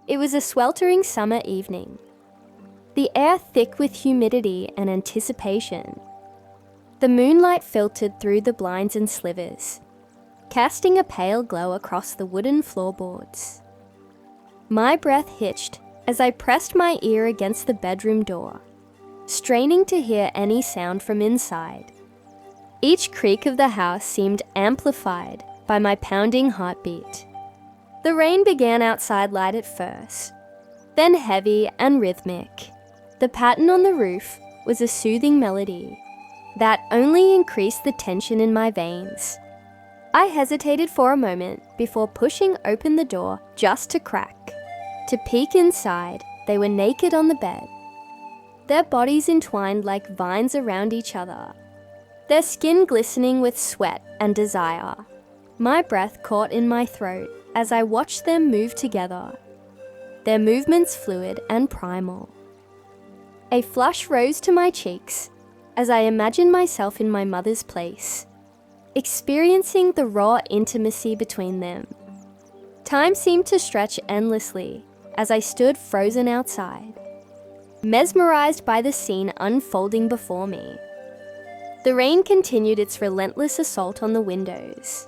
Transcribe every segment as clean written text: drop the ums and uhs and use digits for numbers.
It was a sweltering summer evening, the air thick with humidity and anticipation. The moonlight filtered through the blinds and slivers, casting a pale glow across the wooden floorboards. My breath hitched as I pressed my ear against the bedroom door, straining to hear any sound from inside. Each creak of the house seemed amplified by my pounding heartbeat. The rain began outside light at first, then heavy and rhythmic. The pattern on the roof was a soothing melody that only increased the tension in my veins. I hesitated for a moment before pushing open the door just to crack. To peek inside, they were naked on the bed, their bodies entwined like vines around each other, their skin glistening with sweat and desire. My breath caught in my throat as I watched them move together, their movements fluid and primal. A flush rose to my cheeks as I imagined myself in my mother's place, experiencing the raw intimacy between them. Time seemed to stretch endlessly as I stood frozen outside, mesmerized by the scene unfolding before me. The rain continued its relentless assault on the windows,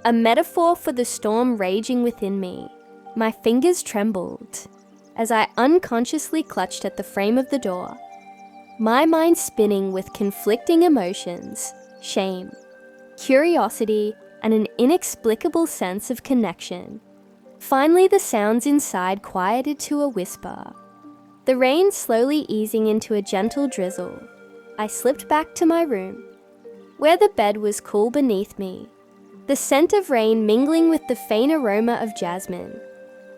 a metaphor for the storm raging within me. My fingers trembled as I unconsciously clutched at the frame of the door, my mind spinning with conflicting emotions, shame, curiosity, and an inexplicable sense of connection. Finally, the sounds inside quieted to a whisper. The rain slowly easing into a gentle drizzle, I slipped back to my room, where the bed was cool beneath me, the scent of rain mingling with the faint aroma of jasmine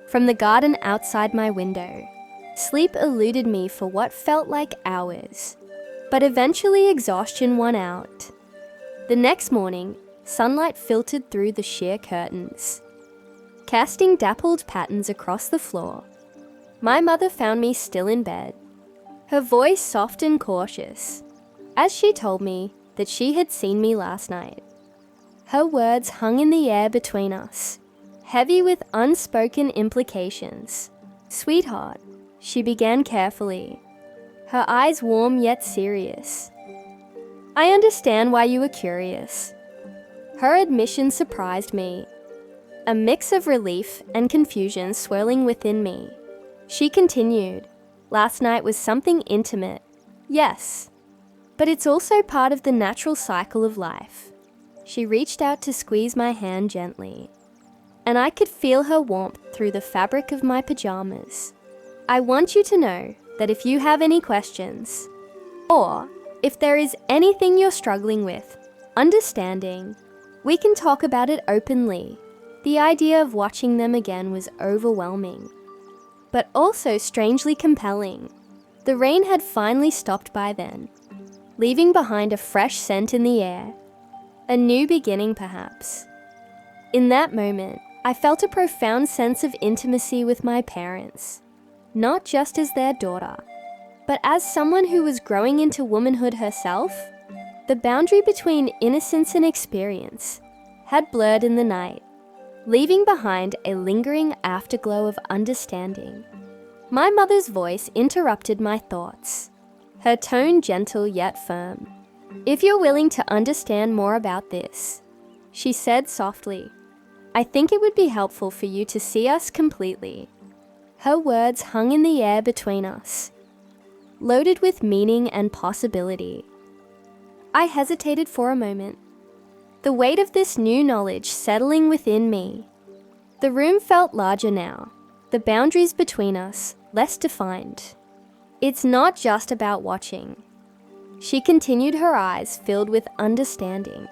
from the garden outside my window. Sleep eluded me for what felt like hours, but eventually exhaustion won out. The next morning, sunlight filtered through the sheer curtains, casting dappled patterns across the floor. My mother found me still in bed, her voice soft and cautious, as she told me that she had seen me last night. Her words hung in the air between us, heavy with unspoken implications. "Sweetheart," she began carefully, her eyes warm yet serious. "I understand why you were curious." Her admission surprised me, a mix of relief and confusion swirling within me. She continued, "Last night was something intimate, yes, but it's also part of the natural cycle of life." She reached out to squeeze my hand gently, and I could feel her warmth through the fabric of my pajamas. "I want you to know that if you have any questions, or if there is anything you're struggling with understanding, we can talk about it openly." The idea of watching them again was overwhelming, but also strangely compelling. The rain had finally stopped by then, leaving behind a fresh scent in the air, a new beginning perhaps. In that moment, I felt a profound sense of intimacy with my parents, not just as their daughter, but as someone who was growing into womanhood herself. The boundary between innocence and experience had blurred in the night, leaving behind a lingering afterglow of understanding. My mother's voice interrupted my thoughts, her tone gentle yet firm. "If you're willing to understand more about this," she said softly, "I think it would be helpful for you to see us completely." Her words hung in the air between us, loaded with meaning and possibility. I hesitated for a moment, the weight of this new knowledge settling within me. The room felt larger now, the boundaries between us less defined. "It's not just about watching," she continued, her eyes filled with understanding.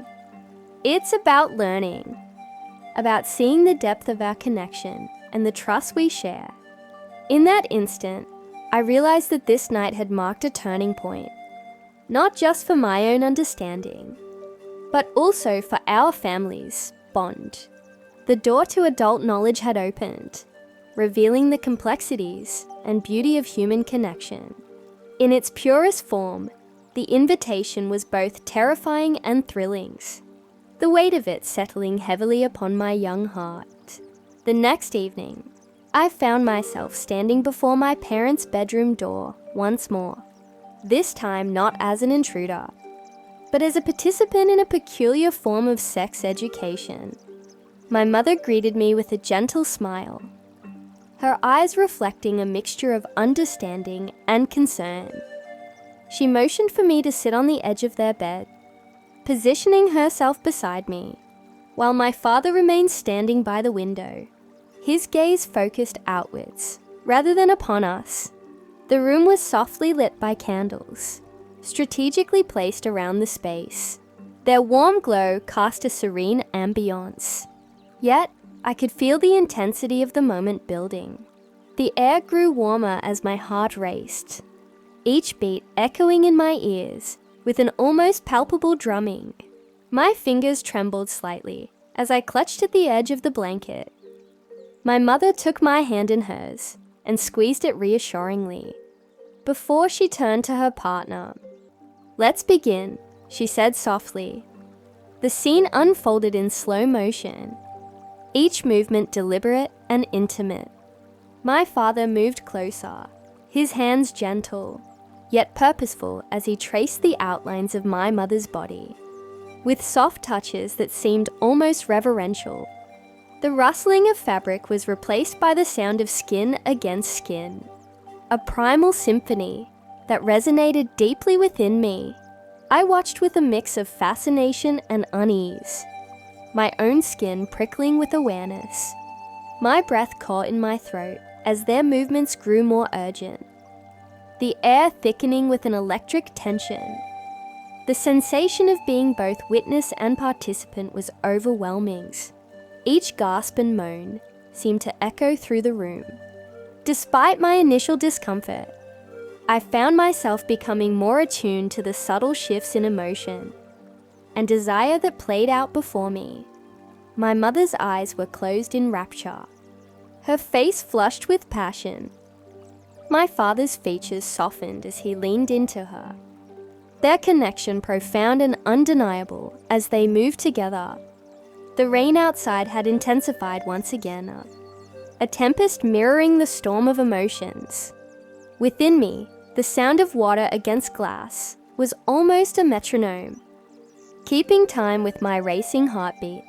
"It's about learning, about seeing the depth of our connection and the trust we share." In that instant, I realized that this night had marked a turning point, not just for my own understanding, but also for our family's bond. The door to adult knowledge had opened, revealing the complexities and beauty of human connection. In its purest form, the invitation was both terrifying and thrilling, the weight of it settling heavily upon my young heart. The next evening, I found myself standing before my parents' bedroom door once more, this time not as an intruder, but as a participant in a peculiar form of sex education. My mother greeted me with a gentle smile, her eyes reflecting a mixture of understanding and concern. She motioned for me to sit on the edge of their bed, positioning herself beside me, while my father remained standing by the window, his gaze focused outwards, rather than upon us. The room was softly lit by candles, strategically placed around the space. Their warm glow cast a serene ambiance. Yet, I could feel the intensity of the moment building. The air grew warmer as my heart raced, each beat echoing in my ears with an almost palpable drumming. My fingers trembled slightly as I clutched at the edge of the blanket. My mother took my hand in hers and squeezed it reassuringly, before she turned to her partner. "Let's begin," she said softly. The scene unfolded in slow motion, each movement deliberate and intimate. My father moved closer, his hands gentle, yet purposeful as he traced the outlines of my mother's body, with soft touches that seemed almost reverential. The rustling of fabric was replaced by the sound of skin against skin, a primal symphony that resonated deeply within me. I watched with a mix of fascination and unease, my own skin prickling with awareness. My breath caught in my throat as their movements grew more urgent, the air thickening with an electric tension. The sensation of being both witness and participant was overwhelming. Each gasp and moan seemed to echo through the room. Despite my initial discomfort, I found myself becoming more attuned to the subtle shifts in emotion and desire that played out before me. My mother's eyes were closed in rapture, her face flushed with passion. My father's features softened as he leaned into her, their connection profound and undeniable as they moved together. The rain outside had intensified once again, a tempest mirroring the storm of emotions. Within me, the sound of water against glass was almost a metronome, keeping time with my racing heartbeat.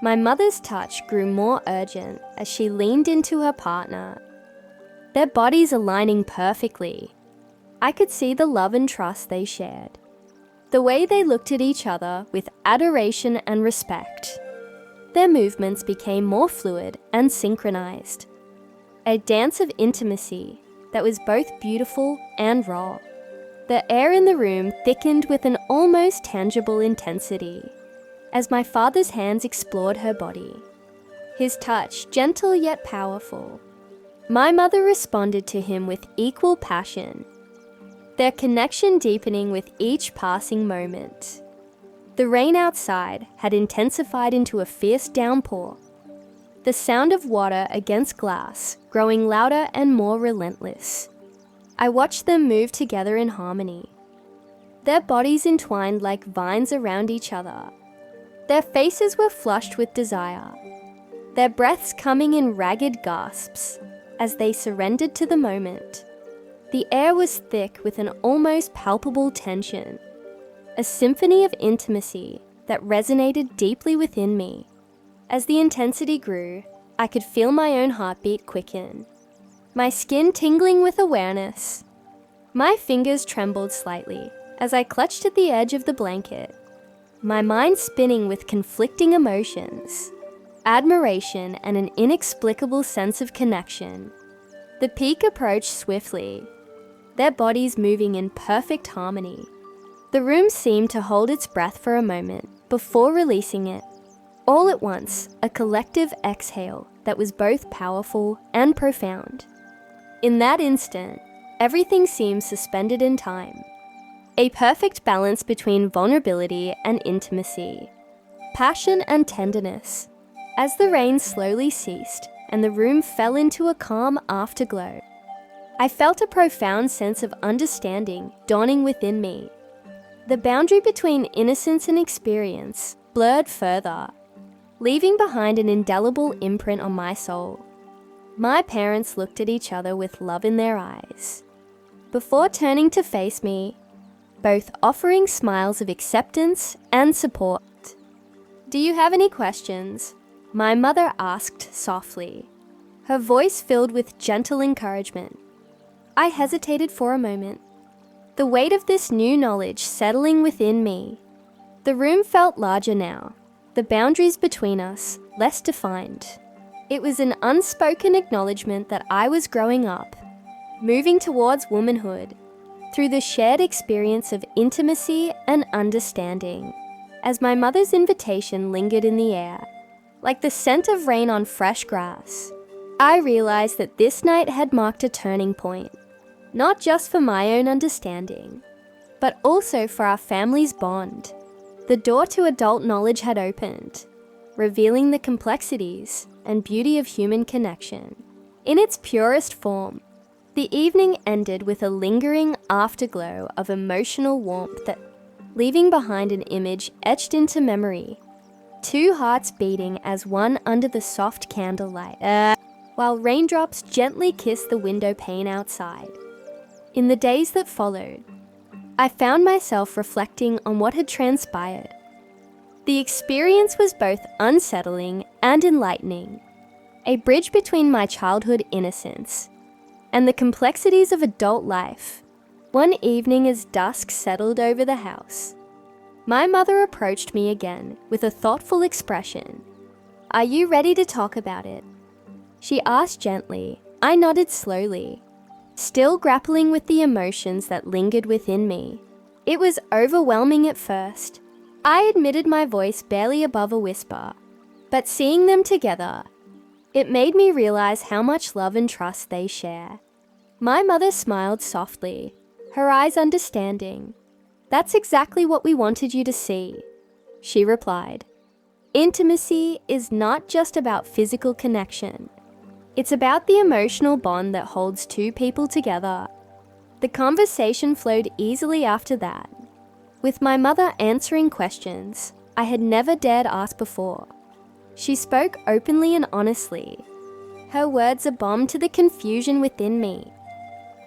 My mother's touch grew more urgent as she leaned into her partner, their bodies aligning perfectly. I could see the love and trust they shared, the way they looked at each other with adoration and respect. Their movements became more fluid and synchronized, a dance of intimacy that was both beautiful and raw. The air in the room thickened with an almost tangible intensity as my father's hands explored her body, his touch gentle yet powerful. My mother responded to him with equal passion, their connection deepening with each passing moment. The rain outside had intensified into a fierce downpour, the sound of water against glass growing louder and more relentless. I watched them move together in harmony, their bodies entwined like vines around each other. Their faces were flushed with desire, their breaths coming in ragged gasps as they surrendered to the moment. The air was thick with an almost palpable tension, a symphony of intimacy that resonated deeply within me. As the intensity grew, I could feel my own heartbeat quicken, my skin tingling with awareness. My fingers trembled slightly as I clutched at the edge of the blanket, my mind spinning with conflicting emotions, admiration and an inexplicable sense of connection. The peak approached swiftly, their bodies moving in perfect harmony. The room seemed to hold its breath for a moment before releasing it. All at once, a collective exhale that was both powerful and profound. In that instant, everything seemed suspended in time. A perfect balance between vulnerability and intimacy, passion and tenderness. As the rain slowly ceased and the room fell into a calm afterglow, I felt a profound sense of understanding dawning within me. The boundary between innocence and experience blurred further, leaving behind an indelible imprint on my soul. My parents looked at each other with love in their eyes, before turning to face me, both offering smiles of acceptance and support. "Do you have any questions?" my mother asked softly, her voice filled with gentle encouragement. I hesitated for a moment, the weight of this new knowledge settling within me. The room felt larger now, the boundaries between us less defined. It was an unspoken acknowledgement that I was growing up, moving towards womanhood, through the shared experience of intimacy and understanding. As my mother's invitation lingered in the air, like the scent of rain on fresh grass, I realized that this night had marked a turning point, not just for my own understanding, but also for our family's bond. The door to adult knowledge had opened, revealing the complexities and beauty of human connection. In its purest form, the evening ended with a lingering afterglow of emotional warmth that leaving behind an image etched into memory. Two hearts beating as one under the soft candlelight, while raindrops gently kissed the window pane outside. In the days that followed, I found myself reflecting on what had transpired. The experience was both unsettling and enlightening, a bridge between my childhood innocence and the complexities of adult life. One evening as dusk settled over the house, my mother approached me again with a thoughtful expression. "Are you ready to talk about it?" she asked gently. I nodded slowly, still grappling with the emotions that lingered within me. It was overwhelming at first. I admitted, my voice barely above a whisper, but seeing them together, it made me realize how much love and trust they share. My mother smiled softly, her eyes understanding. "That's exactly what we wanted you to see," she replied. "Intimacy is not just about physical connection. It's about the emotional bond that holds two people together." The conversation flowed easily after that, with my mother answering questions I had never dared ask before. She spoke openly and honestly, her words a balm to the confusion within me.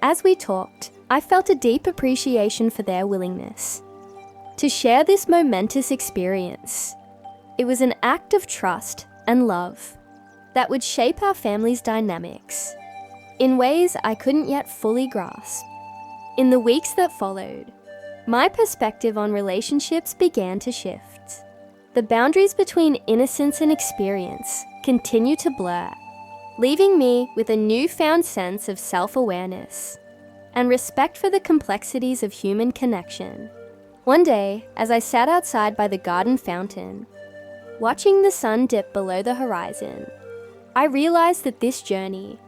As we talked, I felt a deep appreciation for their willingness to share this momentous experience. It was an act of trust and love that would shape our family's dynamics in ways I couldn't yet fully grasp. In the weeks that followed, my perspective on relationships began to shift. The boundaries between innocence and experience continued to blur, leaving me with a newfound sense of self-awareness and respect for the complexities of human connection. One day, as I sat outside by the garden fountain, watching the sun dip below the horizon, I realized that this journey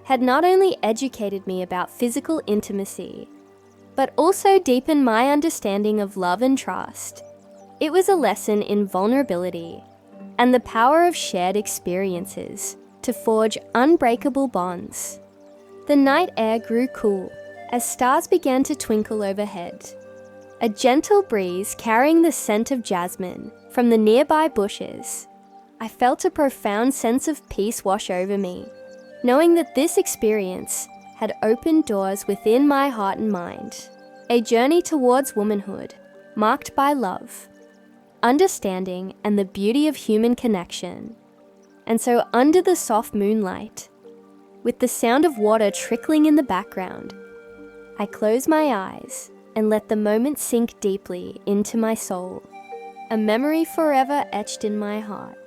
had not only educated me about physical intimacy, but also deepened my understanding of love and trust. It was a lesson in vulnerability and the power of shared experiences to forge unbreakable bonds. The night air grew cool as stars began to twinkle overhead. A gentle breeze carrying the scent of jasmine from the nearby bushes. I felt a profound sense of peace wash over me, knowing that this experience had opened doors within my heart and mind. A journey towards womanhood, marked by love, understanding, and the beauty of human connection. And so under the soft moonlight, with the sound of water trickling in the background, I closed my eyes and let the moment sink deeply into my soul, a memory forever etched in my heart.